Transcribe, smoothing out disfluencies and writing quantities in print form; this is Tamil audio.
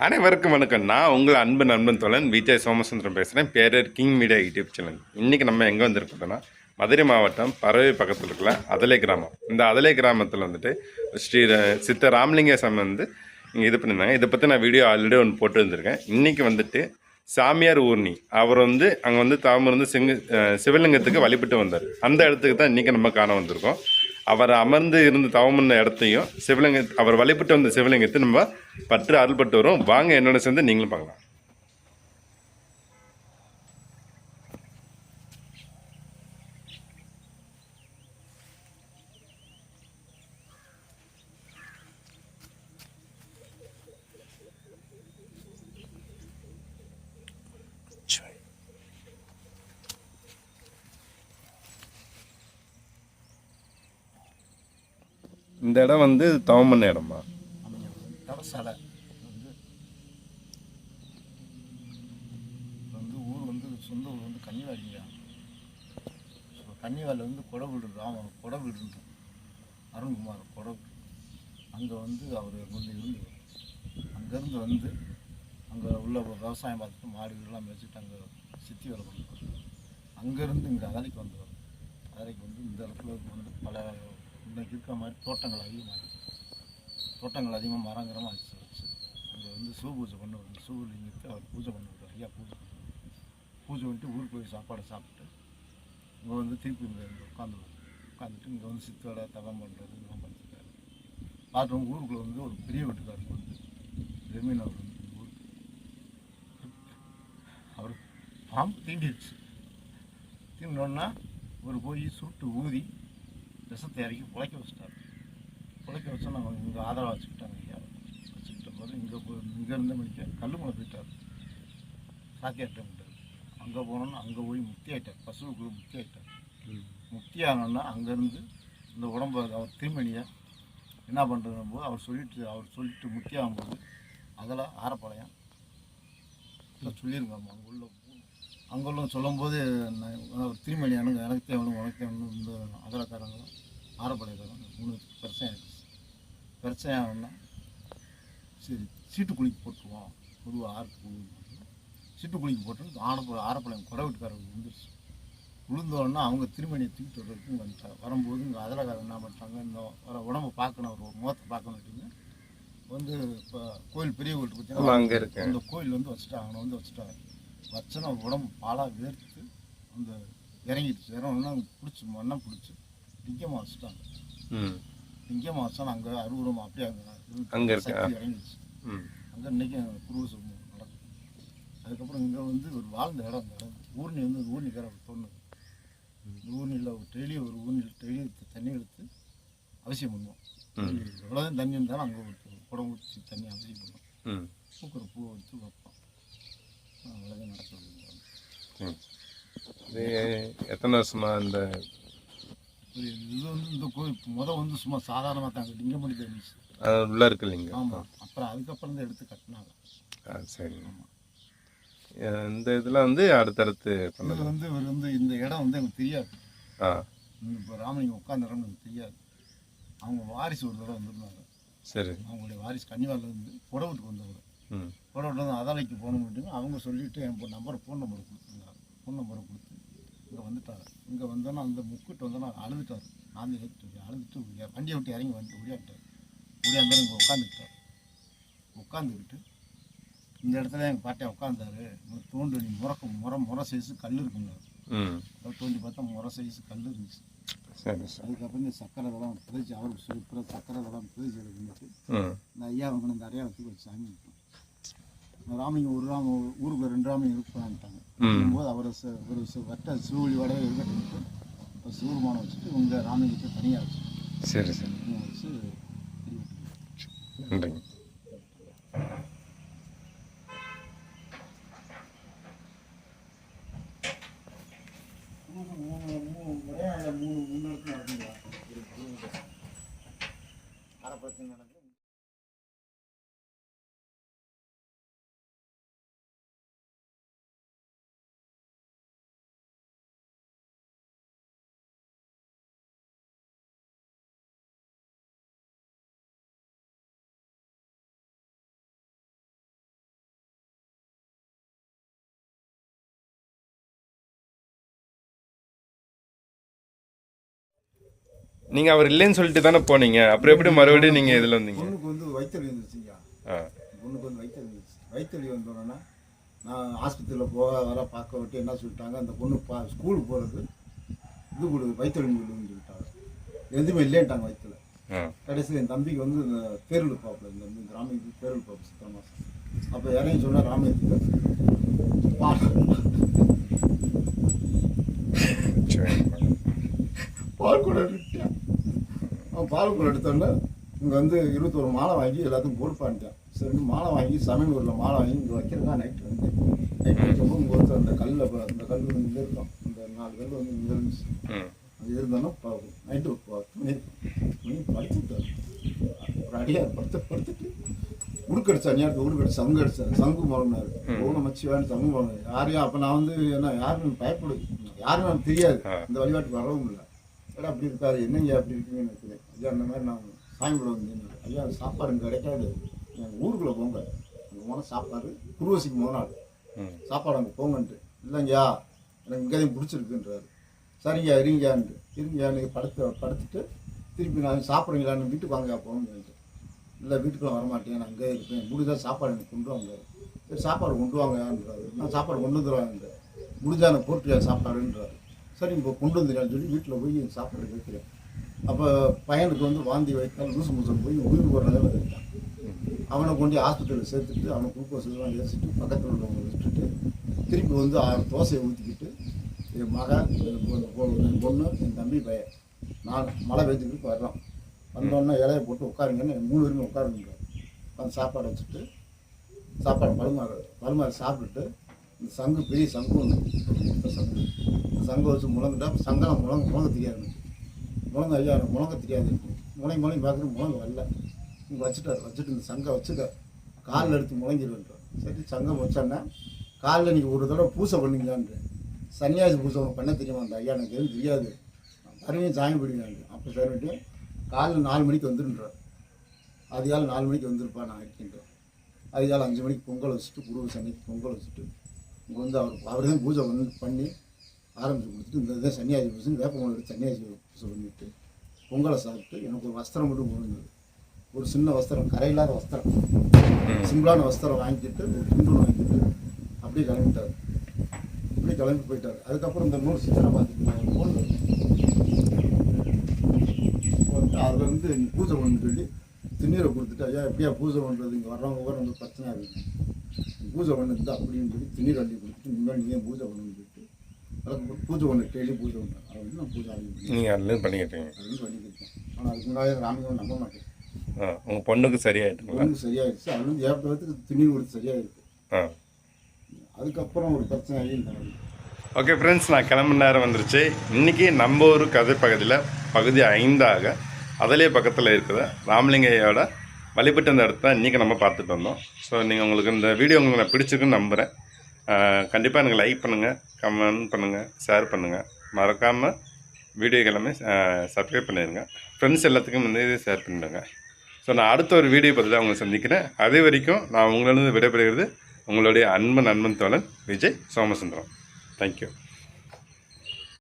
அனைவருக்கும் வணக்கம். நான் உங்கள் அன்பு நண்பன் தோழன் விஜய் சோமசுந்தரம் பேசுகிறேன். பேரர் கிங் மீடியா யூடியூப் சேனல். இன்றைக்கி நம்ம எங்கே வந்திருக்கோம்னா மதுரை மாவட்டம் பறவை பக்கத்தில் இருக்கிற அதலை கிராமம். இந்த அதலை கிராமத்தில் வந்துட்டு ஸ்ரீ சித்த ராமலிங்க சாமி வந்து இங்கே இது பண்ணியிருந்தாங்க. இதை பற்றி நான் வீடியோ ஆல்ரெடி ஒன்று போட்டு வந்திருக்கேன். இன்றைக்கி வந்துட்டு சாமியார் ஊர்னி அவர் வந்து அங்கே வந்து தாமருந்து சிவலிங்கத்துக்கு வழிபட்டு வந்தார். அந்த இடத்துக்கு தான் இன்றைக்கி நம்ம காண வந்திருக்கோம். அவர் அமர்ந்து இருந்து தவம் பண்ண இடத்தையும் சிவலிங்க அவர் வழிபட்டு வந்த சிவலிங்கத்தை நம்ம பற்று அருள்பட்டு வரும். வாங்க என்னோட சேர்ந்து நீங்களும் பார்க்கலாம். இந்த இடம் வந்து தவம் பண்ண இடமா? தவசாலை வந்து ஊர் வந்து சொந்த ஊர் வந்து கன்னிவாடிங்க. கன்னிவாடியில் வந்து கொடை அவன் கொடை வீடு அருண்குமார் கொடை. அங்கே வந்து அவர் வந்து இருந்து அங்கேருந்து வந்து அங்கே உள்ள விவசாயம் பார்த்துட்டு மாடுகள்லாம் மேய்ச்சிட்டு அங்கே சித்தி வேலை பண்ணுவார். அங்கேருந்து இங்கே அதலைக்கு வந்துடுவார். அதலைக்கு வந்து இந்த இடத்துல வந்து பல இன்றைக்கி இருக்கிற மாதிரி தோட்டங்கள் அதிகமாக மரங்கரமாக வச்சு அங்கே வந்து பூஜை பண்ணுவார். சிவலிங்கத்தை அவர் பூஜை பண்ணுவார். ஐயா பூஜை பண்ணிட்டு ஊருக்கு போய் சாப்பாடை சாப்பிட்டு இங்கே வந்து திருப்பி இங்கே உட்காந்துட்டு இங்கே வந்து சித்தோட தவம் பண்ணுறது இதெல்லாம் பண்ணியிருக்காரு. பார்த்தோம் ஊருக்குள்ளே வந்து ஒரு பெரிய வீட்டுக்காரருக்கு வந்து ஜமீன் அவர் வந்து ஊருக்கு அவர் பாம்பு தீண்டிடுச்சு. தீண்டினோன்னா அவர் போய் சுட்டு ஊதி விஷத்தை இறக்கி பிழைக்க வச்சா நாங்கள் இங்கே ஆதரவாக வச்சுக்கிட்டாங்க. ஐயா வச்சுக்கிட்ட போது இங்கேருந்து மணிக்க கல்லுமலை போயிட்டார். சாத்தியாட்டார். அங்கே போனோன்னா அங்கே போய் முக்தி ஆகிட்டார். பசுவுக்குள்ளே முக்தி ஆகிட்டார். முக்தி ஆனோன்னா அங்கேருந்து இந்த உடம்பு அவர் திருமணியை என்ன பண்ணுறது போது அவர் சொல்லிட்டு முக்தி ஆகும்போது அதில் ஆரப்பாளையம் சொல்லியிருக்காங்க. அங்கே உள்ள சொல்லும்போது அவர் திருமணி எனக்கு தேவணும் உனக்கு தேவணும் இந்த அதலக்காரங்களும் ஆரப்பாளையக்காரங்க 3 பிரச்சனை ஆகணும்னா சரி சீட்டு குளிக்கு போட்டுருவோம். பொதுவாக ஆறுக்கு சீட்டு குளிக்கு போட்டு ஆரப்பாளையம் கொடை வீட்டுக்காரங்க விழுந்துருச்சு. விழுந்தோடனே அவங்க திருமணியை தூக்கிட்டு வர்றதுக்கு வந்துட்டாங்க. வரும்போது இங்கே அதலக்காரங்க என்ன பண்ணிட்டாங்க, இந்த உடம்பை பார்க்கணும், ஒரு முகத்தை பார்க்கணும் அப்படின்னு வந்து இப்போ கோயில் பெரிய கோயில் பார்த்தீங்கன்னா அங்கே இருக்கு. அந்த கோயில் வந்து வச்சுட்டாங்க. அவனை வந்து வச்சுட்டாங்க. வச்சனா உடம்பு பாலாக வேர்த்து அந்த இறங்கிடுச்சு. இறங்கினா பிடிச்சி மண்ணம் பிடிச்சி லிங்கமாக வச்சுட்டாங்க. லிங்கமாக வச்சா அங்கே அறுபடமாக அப்படியே அங்கே இறங்கிடுச்சு. அங்கே இன்றைக்கி குருவசம் நடக்கும். அதுக்கப்புறம் இங்கே வந்து ஒரு வாழ்ந்த இடம். அந்த இடம் ஊர்னி வந்து ஊர்னிக்கார தோணுது. இந்த ஊர்னியில் ஒரு ஊர்னியில் தண்ணி எடுத்து அவசியம் பண்ணுவோம். எவ்வளோதான் தண்ணி இருந்தாலும் அங்கே ஒரு குடம் ஊற்றி தண்ணி அவசியம் பண்ணுவோம். பூக்கிற பூவை வச்சு வைப்போம். அவ்வளோதான் நடக்குது. எத்தனை வருஷமா இந்த இது வந்து இந்த கோயில் வந்து சும்மா சாதாரணமாக தாங்க லிங்கமணி இருந்துச்சு. உள்ளே இருக்கு இல்லைங்க? ஆமாம். அப்புறம் அதுக்கப்புறம் தான் எடுத்து கட்டினாங்க. சரி. இந்த இதில் வந்து அடுத்தடுத்து பண்ணது வந்து இவர் வந்து இந்த இடம் வந்து எனக்கு தெரியாது. இப்போ ராமலிங்கம் உட்காந்த இடம் எனக்கு தெரியாது. அவங்க வாரிசு ஒரு தடவை வந்திருந்தாங்க. சரி. அவங்களுடைய வாரிசு கன்னிவாரில் இருந்து புடவுட்டுக்கு வந்தவர். புடவுட்டு வந்து அதலைக்கு போகணும். அவங்க சொல்லிவிட்டு என் ஃபோன் நம்பரை கொடுத்துருந்தாங்க. ஃபோன் நம்பரை கொடுத்து இங்கே வந்துட்டார். இங்கே வந்தோன்னா அந்த முக்கிட்டு வந்தோன்னா அழுதுட்டார். நான் அழுதுட்டு வண்டியை விட்டு இறங்கி ஓடியாட்டார். ஓடியாந்தாலும் இங்கே உட்காந்துக்கிட்டு இந்த இடத்துல எங்கள் பாட்டியை உட்காந்தாரு. தோண்டு நீ முறை சைஸு கல் இருக்குங்க. தோண்டி பார்த்தா முறை சைஸு கல் இருந்துச்சு. அதுக்கப்புறம் இந்த சக்கரை இதெல்லாம் பிரிச்சு அவருக்கு சொல்லி சக்கரை இதெல்லாம் பிரிச்சு எடுத்துட்டு இந்த ஐயா அவங்க இந்த அடையாளத்துக்கு ஒரு சாமி இருக்கும். ராமலிங்கம் ஊருக்கு 2 ராமலிங்கம் இருப்பான்ட்டாங்க. போது அவர் ஒரு வட்ட சிவவழியோட இருக்கட்டும் சிவருமானம் வச்சுட்டு உங்கள் ராமலிங்கத்தை தனியாக வச்சு சரி வச்சு நன்றிங்க. நடக்கும். நீங்கள் அவர் இல்லைன்னு சொல்லிட்டு தானே போனீங்க, அப்புறம் எப்படி மறுபடியும் நீங்கள் இதில் வந்தீங்க? பொண்ணுக்கு வந்து வயிற்றுவலி இருந்துச்சுங்க. ஆ பொண்ணுக்கு வந்து வயிற்றுவலி இருந்துச்சு. வயிற்றுவலி வந்தோடனே நான் ஆஸ்பத்திரியில் போக வர பார்க்க விட்டு என்ன சொல்லிட்டாங்க, அந்த பொண்ணு ஸ்கூலுக்கு போகிறது இது கொடு வயிற்றுவலி கொடுன்னு சொல்லிட்டாங்க. எதுவுமே இல்லைன்ட்டாங்க வயிற்றுல. ஆ கடைசியில் என் தம்பிக்கு வந்து இந்த பேரூர் பாப்பில் இந்த கிராமத்துக்கு பேரூர் பாப்பு சித்திரை மாதம் அப்போ இறங்கி சொன்னால் ராமேத்துக்கு சரிங்க. பால் கூட எடுத்துட்டேன். அவன் பால் கூட எடுத்தோன்னே இங்கே வந்து 21 மாலை வாங்கி எல்லாத்துக்கும் பொறுப்பான்ட்டேன். சரி மாலை வாங்கி சமையலூரில் மாலை வாங்கி இங்கே வைக்கிறதா நைட்டு வந்து நைட் வச்சப்போ இங்கே ஒருத்தர் அந்த கல்லில் இந்த கல் வந்து இங்கே இருக்கும், இந்த 4 கல் வந்து இங்கே இருந்துச்சு. அது இருந்தோன்னா நைட்டு 10 மணி படுத்துட்டார். ஒரு அடியார் படுத்துட்டு உடுக்கடிச்சா நேரத்தை உடுக்கடிச்சு சங்கு அடிச்சார். சங்கு முழங்கினார். ஓன மச்சி வேணும் சங்கு முழங்கினார். யாரையும் அப்போ நான் வந்து என்ன யாருன்னு பயப்படு, யாருன்னு எனக்கு தெரியாது, இந்த வழிபாட்டுக்கு வரவும் இல்லை. ஏடா அப்படி இருக்காரு, என்னங்க அப்படி இருக்கீங்கன்னு நினைக்கிறேன். ஐயா அந்த மாதிரி நான் சாமிக்குள்ள வந்து ஐயா சாப்பாடு இங்கே கிடைக்காது, எங்கள் ஊருக்குள்ளே போங்க, அங்கே போனால் சாப்பாடு குருவசிக்கு போனால் சாப்பாடு அங்கே போங்கன்ட்டு. இல்லைங்கய்யா எனக்கு இங்கேயும் பிடிச்சிருக்குன்றாரு. சரிங்க இருங்கயான்னு படுத்துட்டு திருப்பி நான் சாப்பிட்றீங்களான்னு வீட்டுக்கு வாங்க போங்கன்ட்டு. இல்லை வீட்டுக்குள்ள வரமாட்டேன், நான் அங்கே இருப்பேன், முடிஞ்சால் சாப்பாடு எனக்கு கொண்டு வாங்க. சரி சாப்பாடு கொண்டு வாங்கன்றாரு. நான் சாப்பாடு கொண்டு வந்துடுவாங்க, முடிஞ்சா எனக்கு போட்டுறியா சாப்பாடுன்றாரு. சரி இப்போ கொண்டு வந்துடுறான்னு சொல்லி வீட்டில் போய் சாப்பாடு வைக்கிறேன். அப்போ பையனுக்கு வந்து வாந்தி வைத்தால் லூசு மூசம் போய் உயிர் போகிற நிலையில் இருக்கான். அவனை கொண்டு ஆஸ்பத்திரியில் சேர்த்துட்டு அவனை குளுக்கோஸ் இதெல்லாம் ஏசிட்டு பக்கத்தில் உள்ளவங்க விட்டுட்டு திருப்பி வந்து 6 தோசையை ஊற்றிக்கிட்டு என் மகன் என் பொண்ணு என் தம்பி பையன் நான் மழை பெஞ்சுக்கிட்டு வர்றோம். வந்தோடனே இலையை போட்டு உட்காருங்கன்னு 3 பேருமே உட்காருங்க. அந்த சாப்பாடை வச்சுட்டு சாப்பாடு பழுமாறு சாப்பிட்டுட்டு இந்த சங்கு பெரிய சங்கு ஒன்று சங்கு இந்த சங்கை வச்சு முழங்குட்டா சங்கெல்லாம் முழங்க தெரியாது. முழங்க ஐயா எனக்கு முழங்க தெரியாது. முளை பார்க்குறது முழங்க வரல. இங்கே வச்சுட்டு இந்த சங்கை வச்சுக்க காலில் எடுத்து முழங்கிடுவேன்றார். சரி சங்கம் வச்சோன்னா காலில் நீங்கள் ஒரு தடவை பூசை பண்ணிங்களான்னு சன்னியாசி பூசை பண்ண தெரியுமா அந்த ஐயா எனக்கு எதுவும் தெரியாது, மறுபடியும் சாமி பிடிக்கலான்னு. அப்போ சரிட்டு காலையில் 4 மணிக்கு வந்துருன்றார். அதிகாலை 4 மணிக்கு வந்துருப்பா நான் இருக்கின்றேன். அதிகாலை 5 மணிக்கு பொங்கல் வச்சுட்டு குரு சன்னிக்கு பொங்கல் வச்சுட்டு இங்கே வந்து அவர் தான் பூஜை பண்ணி ஆரம்பித்து கொடுத்துட்டு இந்த இதை சன்னியாசி பூசை வேப்பமலை எடுத்து சன்னியாசி பூசை பண்ணிவிட்டு பொங்கலை சாப்பிட்டு எனக்கு ஒரு வஸ்திரம் மட்டும் கொடுங்க, ஒரு சின்ன வஸ்திரம் கரையில்லாத வஸ்திரம் சிம்பிளான வஸ்திரம் வாங்கிட்டு ஒரு துண்டு வாங்கிட்டு அப்படியே கிளம்பிட்டார். இப்படி கிளம்பி போயிட்டார். அதுக்கப்புறம் இந்த நூறு சித்திரை பார்த்துட்டு நூல் அதில் வந்து பூஜை பண்ணு சொல்லி திண்ணீரை கொடுத்துட்டு ஐயா எப்படியா பூஜை பண்ணுறது, இங்கே வர்றவங்க கூட வந்து பிரச்சனையாக இருக்குது, பூஜை பண்ணுறது அப்படின்னு சொல்லி திண்ணீர் அள்ளி கொடுத்துட்டு இனிமேல் நீங்கள் பூஜை பண்ணணும்னு சொல்லிட்டு அதுக்கு பூஜை பண்ணு டெய்லி பூஜை பண்ணேன். அதை வந்து நான் பூஜை ஆரம்பிச்சு நீங்கள் அதுலேருந்து பண்ணிக்கிட்டீங்க. அதுலேருந்து பண்ணிக்கிட்டேன். ஆனால் அதுக்கு முன்னாடி ராமிகம் நம்ப மாட்டேன். உங்கள் பொண்ணுக்கு சரியாயிட்டுங்களா? பொண்ணுக்கு சரியாயிடுச்சு. அது வந்து ஏற்படுறதுக்கு திண்ணீர் கொடுத்து சரியாயிருக்கு. அதுக்கப்புறம் ஒரு பிரச்சனை ஆகி நடந்து. ஓகே ஃப்ரெண்ட்ஸ், நான் கிளம்புற நேரம் வந்துருச்சு. இன்றைக்கி நம்ம ஒரு கதை பகுதியில் பகுதி 5ஆக அதிலே பக்கத்தில் இருக்கிற ராமலிங்கையோட வழிபட்டு அந்த இடத்த இன்றைக்கி நம்ம பார்த்துட்டு வந்தோம். ஸோ நீங்கள் உங்களுக்கு இந்த வீடியோ உங்களுக்கு நான் பிடிச்சிருக்குன்னு நம்புகிறேன். கண்டிப்பாக எனக்கு லைக் பண்ணுங்கள், கமெண்ட் பண்ணுங்கள், ஷேர் பண்ணுங்கள், மறக்காமல் வீடியோக்கு எல்லாமே சப்ஸ்கிரைப் பண்ணிடுங்க. ஃப்ரெண்ட்ஸ் எல்லாத்துக்கும் வந்து இதை ஷேர் பண்ணிடுங்க. ஸோ நான் அடுத்த ஒரு வீடியோ பற்றி தான் உங்களை சந்திக்கிறேன். அது வரைக்கும் நான் உங்களிடம் விடைபெறுகிறது உங்களுடைய அன்பன் தோழன் விஜய் சோமசுந்தரம். தேங்க்யூ.